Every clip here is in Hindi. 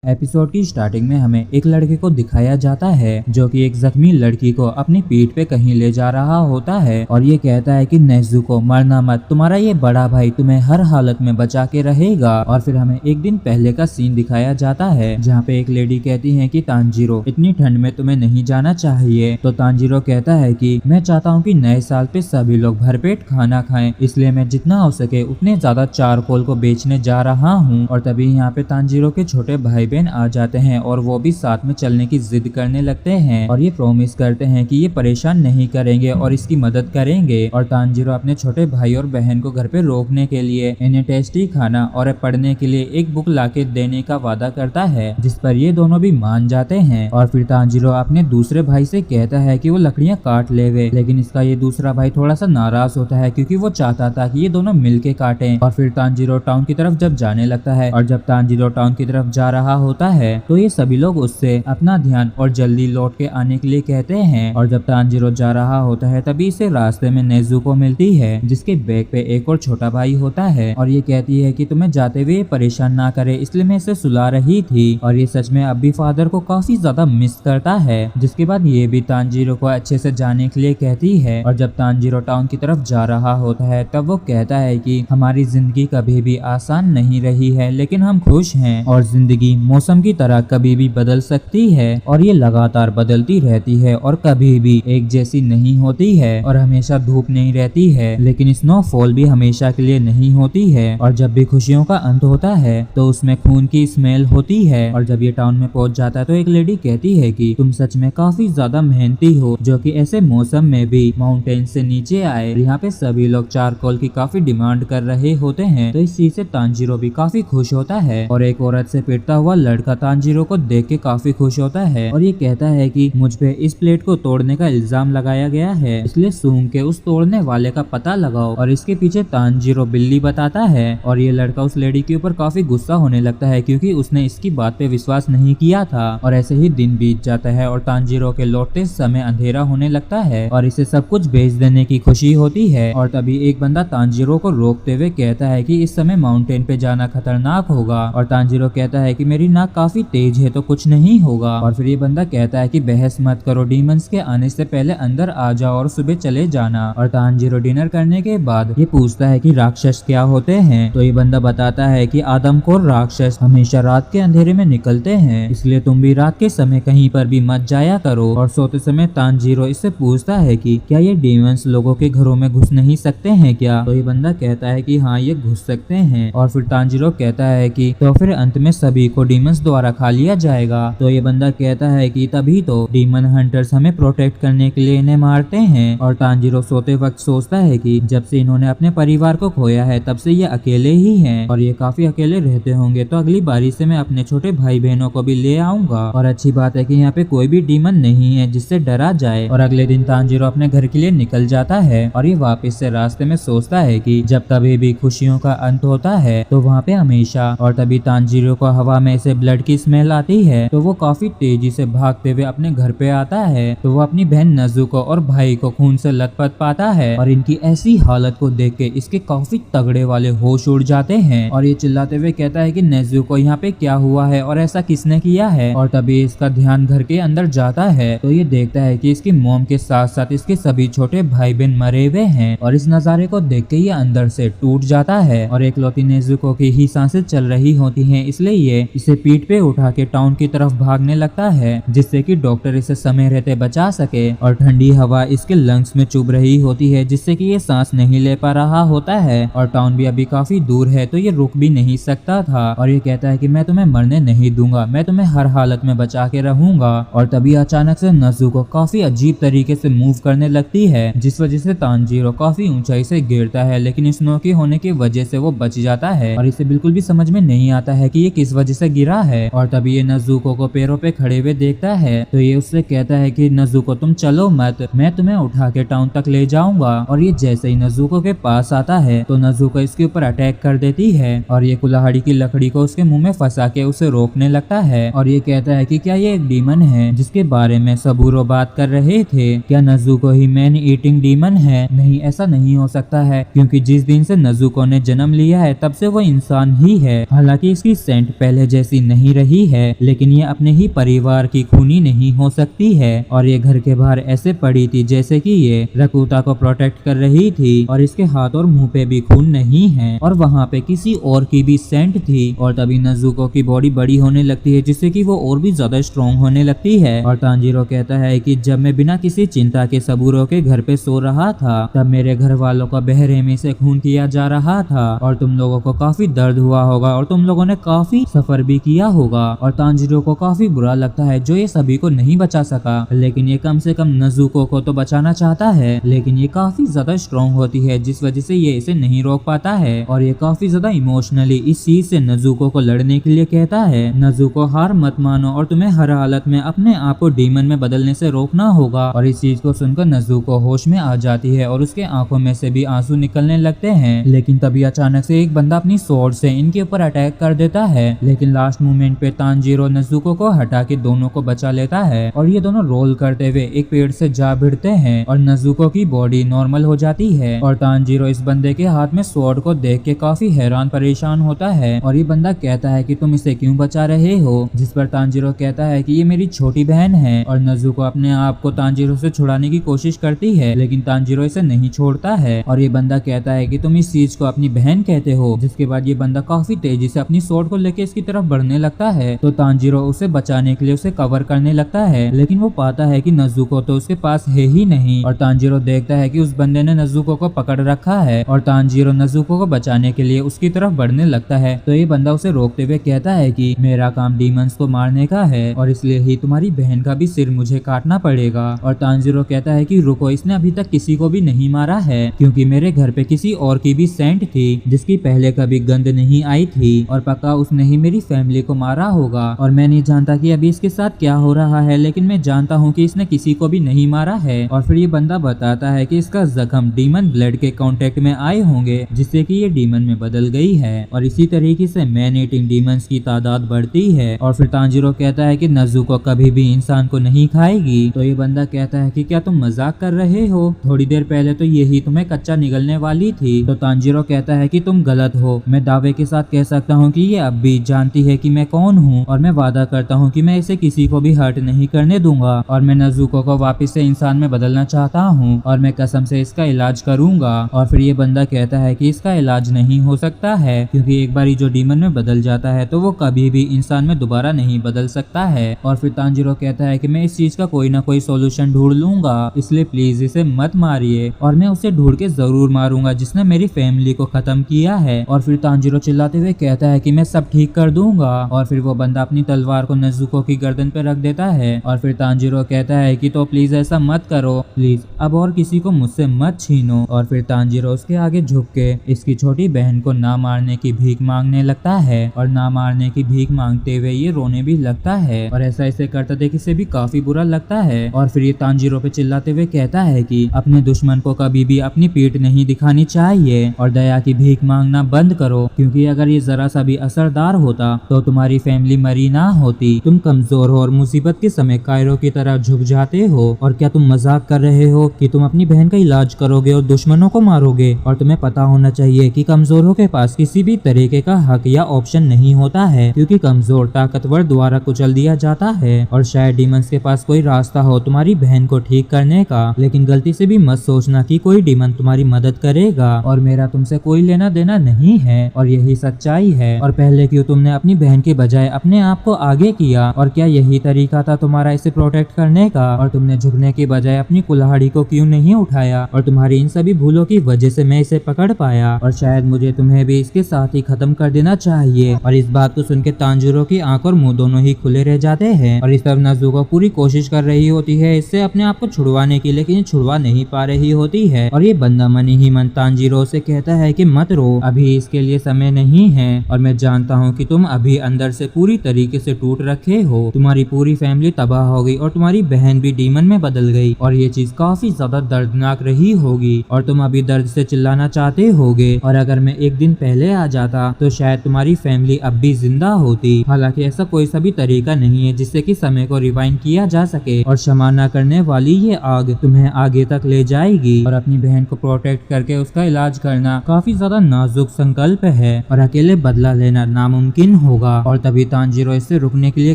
एपिसोड की स्टार्टिंग में हमें एक लड़के को दिखाया जाता है जो कि एक जख्मी लड़की को अपनी पीठ पे कहीं ले जा रहा होता है और ये कहता है कि नेज़ुको मरना मत, तुम्हारा ये बड़ा भाई तुम्हें हर हालत में बचा के रहेगा। और फिर हमें एक दिन पहले का सीन दिखाया जाता है जहाँ पे एक लेडी कहती है कि तांजीरो इतनी ठंड में तुम्हें नहीं जाना चाहिए। तो तांजीरो कहता है कि मैं चाहता हूँ कि नए साल पे सभी लोग भरपेट खाना खाएं, इसलिए मैं जितना हो सके उतने ज्यादा चारकोल को बेचने जा रहा हूँ। और तभी यहाँ पे तांजीरो के छोटे भाई बहन आ जाते हैं और वो भी साथ में चलने की जिद करने लगते हैं और ये प्रॉमिस करते हैं कि ये परेशान नहीं करेंगे और इसकी मदद करेंगे। और तांजीरो अपने छोटे भाई और बहन को घर पे रोकने के लिए इन्हें टेस्टी खाना और पढ़ने के लिए एक बुक लाके देने का वादा करता है, जिस पर ये दोनों भी मान जाते हैं। और फिर तांजीरो अपने दूसरे भाई से कहता है कि वो लकड़ियां काट लेवे, लेकिन इसका ये दूसरा भाई थोड़ा सा नाराज होता है क्योंकि वो चाहता था कि ये दोनों मिलके काटें। और फिर तांजीरो टाउन की तरफ जब जाने लगता है और जब तांजीरो टाउन की तरफ जा रहा होता है तो ये सभी लोग उससे अपना ध्यान और जल्दी लौट के आने के लिए कहते हैं। और जब तांजीरो जा रहा होता है तभी इसे रास्ते में नेज़ुको मिलती है जिसके बैग पे एक और छोटा भाई होता है और ये कहती है कि तुम्हें जाते हुए परेशान ना करे, इसलिए मैं इसे सुला रही थी। और ये सच में अब भी फादर को काफी ज्यादा मिस करता है। जिसके बाद ये भी तांजीरो को अच्छे से जाने के लिए कहती है। और जब तांजीरो टाउन की तरफ जा रहा होता है तब वो कहता है कि हमारी जिंदगी कभी भी आसान नहीं रही है, लेकिन हम खुश हैं और जिंदगी मौसम की तरह कभी भी बदल सकती है और ये लगातार बदलती रहती है और कभी भी एक जैसी नहीं होती है। और हमेशा धूप नहीं रहती है, लेकिन स्नोफॉल भी हमेशा के लिए नहीं होती है। और जब भी खुशियों का अंत होता है तो उसमें खून की स्मेल होती है। और जब ये टाउन में पहुंच जाता है तो एक लेडी कहती है कि तुम सच में काफी ज्यादा मेहनती हो जो कि ऐसे मौसम में भी माउंटेन से नीचे आए। यहाँ पे सभी लोग चारकोल की काफी डिमांड कर रहे होते हैं, तो इस चीज से तांजीरो भी काफी खुश होता है। और एक औरत से पिटता हुआ लड़का तांजीरो को देख के काफी खुश होता है और ये कहता है कि मुझ पे इस प्लेट को तोड़ने का इल्जाम लगाया गया है, इसलिए सूंघ के उस तोड़ने वाले का पता लगाओ। और इसके पीछे तांजीरो बिल्ली बताता है और ये लड़का उस लेडी के ऊपर काफी गुस्सा होने लगता है क्योंकि उसने इसकी बात पे विश्वास नहीं किया था। और ऐसे ही दिन बीत जाता है और तांजीरो के लौटते समय अंधेरा होने लगता है और इसे सब कुछ बेच देने की खुशी होती है। और तभी एक बंदा तांजीरो को रोकते हुए कहता है कि इस समय माउंटेन पे जाना खतरनाक होगा। और तांजीरो कहता है कि मेरी नाक काफी तेज है तो कुछ नहीं होगा। और फिर ये बंदा कहता है कि बहस मत करो, डीमंस के आने से पहले अंदर आ जाओ और सुबह चले जाना। और तांजीरो डिनर करने के बाद ये पूछता है कि राक्षस क्या होते हैं, तो ये बंदा बताता है कि आदमखोर राक्षस हमेशा रात के अंधेरे में निकलते हैं, इसलिए तुम भी रात के समय कहीं पर भी मत जाया करो। और सोते समय तांजीरो इससे पूछता है कि क्या ये डीमंस लोगों के घरों में घुस नहीं सकते हैं क्या, तो ये बंदा कहता है कि हाँ ये घुस सकते हैं। और फिर तांजीरो कहता है कि तो फिर अंत में सभी को डीमंस द्वारा खा लिया जाएगा, तो ये बंदा कहता है कि तभी तो डीमन हंटर्स हमें प्रोटेक्ट करने के लिए इन्हें मारते हैं। और तांजीरो सोते वक्त सोचता है कि जब से इन्होंने अपने परिवार को खोया है तब से ये अकेले ही हैं और ये काफी अकेले रहते होंगे, तो अगली बारी से मैं अपने छोटे भाई बहनों को भी ले आऊंगा। और अच्छी बात है कि यहाँ पे कोई भी डीमन नहीं है जिससे डरा जाए। और अगले दिन तांजीरो अपने घर के लिए निकल जाता है और ये वापस से रास्ते में सोचता है कि जब कभी भी खुशियों का अंत होता है तो वहाँ पे हमेशा। और तभी तांजीरो को हवा में से ब्लड की स्मेल आती है, तो वो काफी तेजी से भागते हुए अपने घर पे आता है, तो वो अपनी बहन नेज़ुको और भाई को खून से लथपथ पाता है। और इनकी ऐसी हालत को देख के इसके काफी तगड़े वाले होश उड़ जाते हैं और ये चिल्लाते हुए कहता है कि नेज़ुको यहाँ पे क्या हुआ है और ऐसा किसने किया है। और तभी इसका ध्यान घर के अंदर जाता है तो ये देखता है कि इसकी मॉम के साथ साथ इसके सभी छोटे भाई बहन मरे हुए हैं। और इस नजारे को देख के ये अंदर से टूट जाता है और एकलौती नेज़ुको की ही सांसें चल रही होती हैं, इसलिए ये इसे पीठ पे उठा के टाउन की तरफ भागने लगता है जिससे कि डॉक्टर इसे समय रहते बचा सके। और ठंडी हवा इसके लंग्स में चुभ रही होती है जिससे कि ये सांस नहीं ले पा रहा होता है और टाउन भी अभी काफी दूर है, तो ये रुक भी नहीं सकता था। और ये कहता है कि मैं तुम्हें मरने नहीं दूंगा, मैं तुम्हें हर हालत में बचा के रहूंगा। और तभी अचानक से नेज़ुको काफी अजीब तरीके से मूव करने लगती है जिस वजह से तांजीरो काफी ऊंचाई से गिरता है, लेकिन स्नो की होने की वजह से वो बच जाता है और इसे बिल्कुल भी समझ में नहीं आता है कि ये किस वजह से गिरा है। और तभी ये नेज़ुको को पैरों पे खड़े हुए देखता है तो ये उससे कहता है कि नेज़ुको तुम चलो मत, मैं तुम्हें उठा के टाउन तक ले जाऊंगा। और ये जैसे ही नेज़ुको के पास आता है तो नेज़ुको इसके ऊपर अटैक कर देती है और ये कुल्हाड़ी की लकड़ी को उसके मुंह में फंसा के उसे रोकने लगता है। और ये कहता है कि क्या ये एक डीमन है जिसके बारे में सबूरो बात कर रहे थे, क्या नेज़ुको ही मैन ईटिंग डीमन है? नहीं, ऐसा नहीं हो सकता है क्योंकि जिस दिन से नेज़ुको ने जन्म लिया है तब से वो इंसान ही है, हालांकि इसकी सेंट पहले जैसी जैसी नहीं रही है, लेकिन ये अपने ही परिवार की खूनी नहीं हो सकती है और ये घर के बाहर ऐसे पड़ी थी जैसे कि ये रकुता को प्रोटेक्ट कर रही थी और इसके हाथ और मुंह पे भी खून नहीं है और वहाँ पे किसी और की भी सेंट थी। और तभी नजुको की बॉडी बड़ी होने लगती है जिससे कि वो और भी ज्यादा स्ट्रॉन्ग होने लगती है। और तांजीरो कहता है कि जब मैं बिना किसी चिंता के सबूरों के घर पे सो रहा था तब मेरे घर वालों का बेरहमी से खून किया जा रहा था और तुम लोगों को काफी दर्द हुआ होगा और तुम लोगों ने काफी सफर भी किया होगा। और तांजीरो को काफी बुरा लगता है जो ये सभी को नहीं बचा सका, लेकिन ये कम से कम नजुको को तो बचाना चाहता है, लेकिन ये काफी ज्यादा स्ट्रॉन्ग होती है जिस वजह से ये इसे नहीं रोक पाता है और ये काफी ज्यादा इमोशनली इस चीज से नजुको को लड़ने के लिए कहता है नजुको हार मत मानो और तुम्हें हर हालत में अपने आप को डीमन में बदलने से रोकना होगा। और इस चीज को सुनकर नजुको होश में आ जाती है और उसके आंखों में से भी आंसू निकलने लगते हैं। लेकिन तभी अचानक से एक बंदा अपनी स्वॉर्ड से इनके ऊपर अटैक कर देता है, लेकिन लास्ट मोमेंट पे तांजीरो नजुको को हटा के दोनों को बचा लेता है और ये दोनों रोल करते हुए एक पेड़ से जा भिड़ते हैं और नजुको की बॉडी नॉर्मल हो जाती है। और तांजीरो इस बंदे के हाथ में स्वॉर्ड को देख के काफी हैरान परेशान होता है और ये बंदा कहता है कि तुम इसे क्यों बचा रहे हो, जिस पर तांजीरो कहता है कि ये मेरी छोटी बहन है। और नजुको अपने आप को तांजीरो से छुड़ाने की कोशिश करती है, लेकिन तांजीरो इसे नहीं छोड़ता है और ये बंदा कहता है कि तुम इस चीज को अपनी बहन कहते हो। जिसके बाद ये बंदा काफी तेजी से अपनी स्वॉर्ड को लेके इसकी तरफ बढ़ने लगता है, तो तांजीरो उसे बचाने के लिए उसे कवर करने लगता है, लेकिन वो पाता है कि नजुको तो उसके पास है ही नहीं। और तांजीरो देखता है कि उस बंदे ने नजुको को पकड़ रखा है और तांजीरो नजुको को बचाने के लिए उसकी तरफ बढ़ने लगता है, तो ये बंदा उसे रोकते हुए कहता है कि मेरा काम डीमंस को मारने का है और इसलिए ही तुम्हारी बहन का भी सिर मुझे काटना पड़ेगा। और तांजीरो कहता है कि रुको, इसने अभी तक किसी को भी नहीं मारा है क्योंकि मेरे घर पे किसी और की भी सेंट थी जिसकी पहले कभी गंध नहीं आई थी और पक्का उसने ही मेरी फैमिली को मारा होगा। और मैं नहीं जानता कि अभी इसके साथ क्या हो रहा है, लेकिन मैं जानता हूँ कि इसने किसी को भी नहीं मारा है। और फिर ये बंदा बताता है कि इसका जख्म डीमन ब्लड के कांटेक्ट में आए होंगे जिससे कि ये डीमन में बदल गई है और इसी तरीके से मैन ईटिंग डीमंस की तादाद बढ़ती है। और फिर तांजीरो कहता है कि नजुको कभी भी इंसान को नहीं खाएगी, तो ये बंदा कहता है कि क्या तुम मजाक कर रहे हो, थोड़ी देर पहले तो यही तुम्हें कच्चा निगलने वाली थी। तो तांजीरो कहता है कि तुम गलत हो, मैं दावे के साथ कह सकता हूँ कि ये अब भी जानती है कि मैं कौन हूँ और मैं वादा करता हूँ कि मैं इसे किसी को भी हर्ट नहीं करने दूंगा और मैं नजुको को वापस से इंसान में बदलना चाहता हूँ और मैं कसम से इसका इलाज करूंगा। और फिर ये बंदा कहता है कि इसका इलाज नहीं हो सकता है क्योंकि एक बार जो डीमन में बदल जाता है तो वो कभी भी इंसान में दोबारा नहीं बदल सकता है। और फिर तांजीरो कहता है कि मैं इस चीज का कोई ना कोई सोल्यूशन ढूंढ लूंगा, इसलिए प्लीज इसे मत मारिए और मैं उसे ढूंढ के जरूर मारूंगा जिसने मेरी फैमिली को खत्म किया है। और फिर तांजीरो चिल्लाते हुए कहता है कि मैं सब ठीक कर दूंगा और फिर वो बंदा अपनी तलवार को नजुको की गर्दन पे रख देता है। और फिर तांजीरो कहता है कि तो प्लीज ऐसा मत करो, प्लीज अब और किसी को मुझसे मत छीनो। और फिर तांजीरो उसके आगे झुक के इसकी छोटी बहन को ना मारने की भीख मांगने लगता है और ना मारने की भीख मांगते हुए ये रोने भी लगता है और ऐसा इसे करता देख इसे भी काफी बुरा लगता है। और फिर ये तांजीरो पे चिल्लाते हुए कहता है कि अपने दुश्मन को कभी भी अपनी पीठ नहीं दिखानी चाहिए और दया की भीख मांगना बंद करो, क्योंकि अगर ये जरा सा भी असरदार होता तो तुम्हारी फैमिली मरी ना होती। तुम कमजोर हो और मुसीबत के समय कायरों की तरह झुक जाते हो। और क्या तुम मजाक कर रहे हो कि तुम अपनी बहन का इलाज करोगे और दुश्मनों को मारोगे? और तुम्हें पता होना चाहिए कि कमजोरों के पास किसी भी तरीके का हक या ऑप्शन नहीं होता है, क्योंकि कमजोर ताकतवर द्वारा कुचल दिया जाता है। और शायद डीमंस के पास कोई रास्ता हो तुम्हारी बहन को ठीक करने का, लेकिन गलती से भी मत सोचना कि कोई डीमन तुम्हारी मदद करेगा और मेरा तुमसे कोई लेना देना नहीं है और यही सच्चाई है। और पहले क्यों तुमने अपनी बहन के बजाय अपने आप को आगे किया? और क्या यही तरीका था तुम्हारा इसे प्रोटेक्ट करने का? और तुमने झुकने के बजाय अपनी कुल्हाड़ी को क्यों नहीं उठाया? और तुम्हारी इन सभी भूलों की वजह से मैं इसे पकड़ पाया और शायद मुझे तुम्हें भी इसके साथ ही खत्म कर देना चाहिए। और इस बात को सुन के तांजीरो की आंख और मुंह दोनों ही खुले रह जाते हैं और इस तरफ नजुको पूरी कोशिश कर रही होती है इससे अपने आप को छुड़वाने की, लेकिन छुड़वा नहीं पा रही होती है। और ये बंदा मन ही मन तांजीरो से कहता है कि मत रो, अभी इसके लिए समय नहीं है और मैं जानता हूँ कि तुम अभी अंदर से पूरी तरीके से टूट रखे हो, तुम्हारी पूरी फैमिली तबाह हो गई और तुम्हारी बहन भी डीमन में बदल गई और ये चीज काफी ज्यादा दर्दनाक रही होगी और तुम अभी दर्द से चिल्लाना चाहते होगे। और अगर मैं एक दिन पहले आ जाता तो शायद तुम्हारी फैमिली अब भी जिंदा होती। हालांकि ऐसा कोई सा भी तरीका नहीं है जिससे कि समय को रिवाइंड किया जा सके और क्षमा न करने वाली ये आग तुम्हें आगे तक ले जाएगी। और अपनी बहन को प्रोटेक्ट करके उसका इलाज करना काफी ज्यादा नाजुक संकल्प है और अकेले बदला लेना नामुमकिन हो। होगा। और तभी तांजीरो इससे रुकने के लिए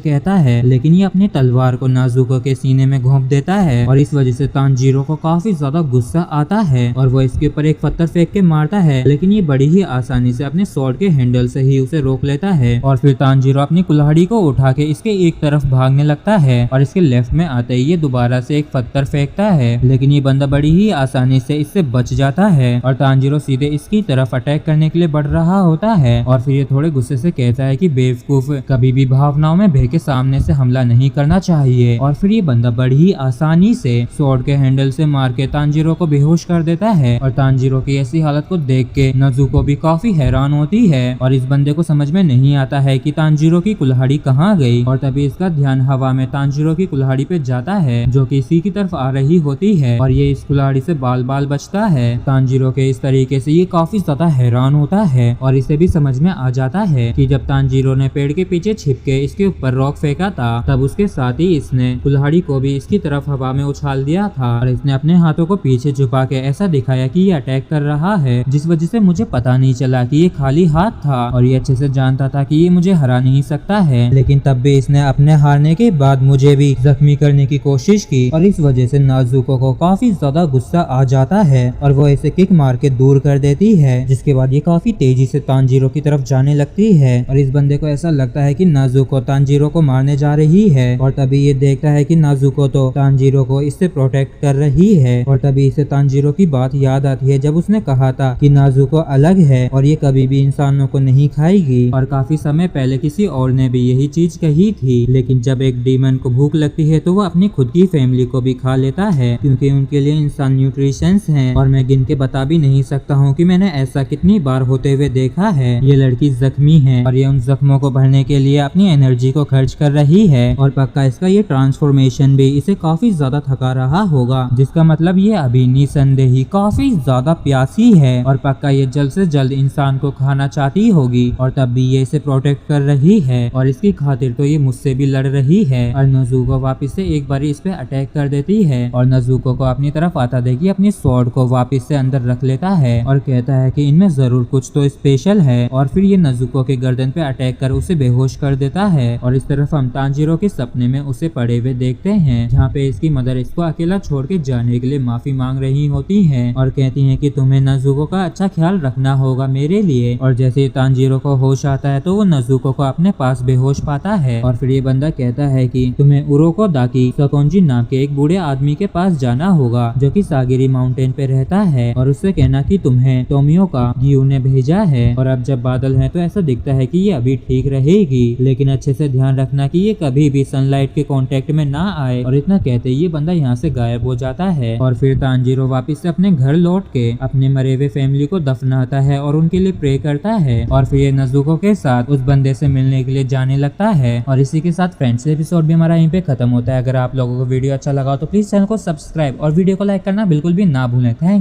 कहता है, लेकिन ये अपनी तलवार को नाजुको के सीने में घोंप देता है और इस वजह से तांजीरो को काफी ज्यादा गुस्सा आता है और वो इसके ऊपर एक पत्थर फेंक के मारता है, लेकिन ये बड़ी ही आसानी से अपने स्वॉर्ड के हैंडल से ही उसे रोक लेता है। और फिर तांजीरो अपनी कुल्हाड़ी को उठा के इसके एक तरफ भागने लगता है और इसके लेफ्ट में आते ही ये दोबारा से एक पत्थर फेंकता है, लेकिन ये बंदा बड़ी ही आसानी से इससे बच जाता है और तांजीरो सीधे इसकी तरफ अटैक करने के लिए बढ़ रहा होता है। और फिर ये थोड़े गुस्से से कहता है कि बेवकूफ, कभी भी भावनाओं में बह के सामने से हमला नहीं करना चाहिए। और फिर ये बंदा बड़ी ही आसानी से स्वॉर्ड के हैंडल से मार के तांजीरो को बेहोश कर देता है। और तांजीरो की ऐसी हालत को देख के नजुको भी काफी हैरान होती है और इस बंदे को समझ में नहीं आता है कि तांजीरो की कुल्हाड़ी कहाँ गई। और तभी इसका ध्यान हवा में तांजीरो की कुल्हाड़ी पे जाता है जो कि इसी की तरफ आ रही होती है और ये इस कुल्हाड़ी से बाल बाल बचता है। तांजीरो के इस तरीके से ये काफी ज्यादा हैरान होता है और इसे भी समझ में आ जाता है कि जब तांजीरो ने पेड़ के पीछे छिप के इसके ऊपर रॉक फेंका था तब उसके साथ ही इसने कुल्हाड़ी को भी इसकी तरफ हवा में उछाल दिया था और इसने अपने हाथों को पीछे छुपा के ऐसा दिखाया कि ये अटैक कर रहा है, जिस वजह से मुझे पता नहीं चला कि ये खाली हाथ था और ये अच्छे से जानता था कि ये मुझे हरा नहीं सकता है, लेकिन तब भी इसने अपने हारने के बाद मुझे भी जख्मी करने की कोशिश की और इस वजह से नाजुको को काफी ज्यादा गुस्सा आ जाता है और वो इसे किक मार के दूर कर देती है, जिसके बाद ये काफी तेजी से तांजीरो की तरफ जाने लगती है और इस बंदे को ऐसा लगता है कि नाजुको तांजीरो को मारने जा रही है। और तभी ये देखता है कि नाजुको तो तांजीरो को इससे प्रोटेक्ट कर रही है और तभी इसे तांजीरो की बात याद आती है जब उसने कहा था कि नाजुको अलग है और ये कभी भी इंसानों को नहीं खाएगी। और काफी समय पहले किसी और ने भी यही चीज कही थी, लेकिन जब एक डीमन को भूख लगती है तो वो अपनी खुद की फैमिली को भी खा लेता है क्योंकि उनके लिए इंसान न्यूट्रिशंस हैं। और मैं गिन के बता भी नहीं सकता हूँ कि मैंने ऐसा कितनी बार होते हुए देखा है। ये लड़की जख्मी है और ये उन जख्मों को भरने के लिए अपनी एनर्जी को खर्च कर रही है और पक्का इसका ये ट्रांसफॉर्मेशन भी इसे काफी ज्यादा थका रहा होगा, जिसका मतलब ये अभी निसंदेही काफी ज्यादा प्यासी है और पक्का ये जल्द से जल्द इंसान को खाना चाहती होगी और तब भी ये इसे प्रोटेक्ट कर रही है और इसकी खातिर तो ये मुझसे भी लड़ रही है। और नजुको वापस से एक बार इस पे अटैक कर देती है और नजुको को अपनी तरफ आता देखी अपनी स्वॉर्ड को वापस से अंदर रख लेता है और कहता है कि इनमें जरूर कुछ तो स्पेशल है। और फिर ये नजुको के गर्दन पे अटैक कर उसे बेहोश कर देता है और इस तरफ हम तांजीरो के सपने में उसे पड़े हुए देखते हैं जहाँ पे इसकी मदर इसको अकेला छोड़ के जाने के लिए माफी मांग रही होती है और कहती है कि तुम्हें नजुको का अच्छा ख्याल रखना होगा मेरे लिए। और जैसे तांजीरो को होश आता है तो वो नजुको को अपने पास बेहोश पाता है और फिर ये बंदा कहता है कि तुम्हें उरोको दाकी सकोंजी नाम के एक बूढ़े आदमी के पास जाना होगा जो कि सागिरी माउंटेन पे रहता है और उससे कहना कि तुम्हें टोमियो का गियू ने भेजा है और अब जब बादल है तो ऐसा दिखता है कि ये अभी ठीक रहेगी, लेकिन अच्छे से ध्यान रखना कि ये कभी भी सनलाइट के कांटेक्ट में ना आए। और इतना कहते ही ये बंदा यहाँ से गायब हो जाता है और फिर तांजीरो वापस से अपने घर लौट के अपने मरे हुए फैमिली को दफनाता है और उनके लिए प्रे करता है और फिर ये नजुको के साथ उस बंदे से मिलने के लिए जाने लगता है। और इसी के साथ फ्रेंड्स एपिसोड भी हमारा यहीं पे खत्म होता है। अगर आप लोगों को वीडियो अच्छा लगा तो प्लीज चैनल को सब्सक्राइब और वीडियो को लाइक करना बिल्कुल भी ना भूलें। थैंक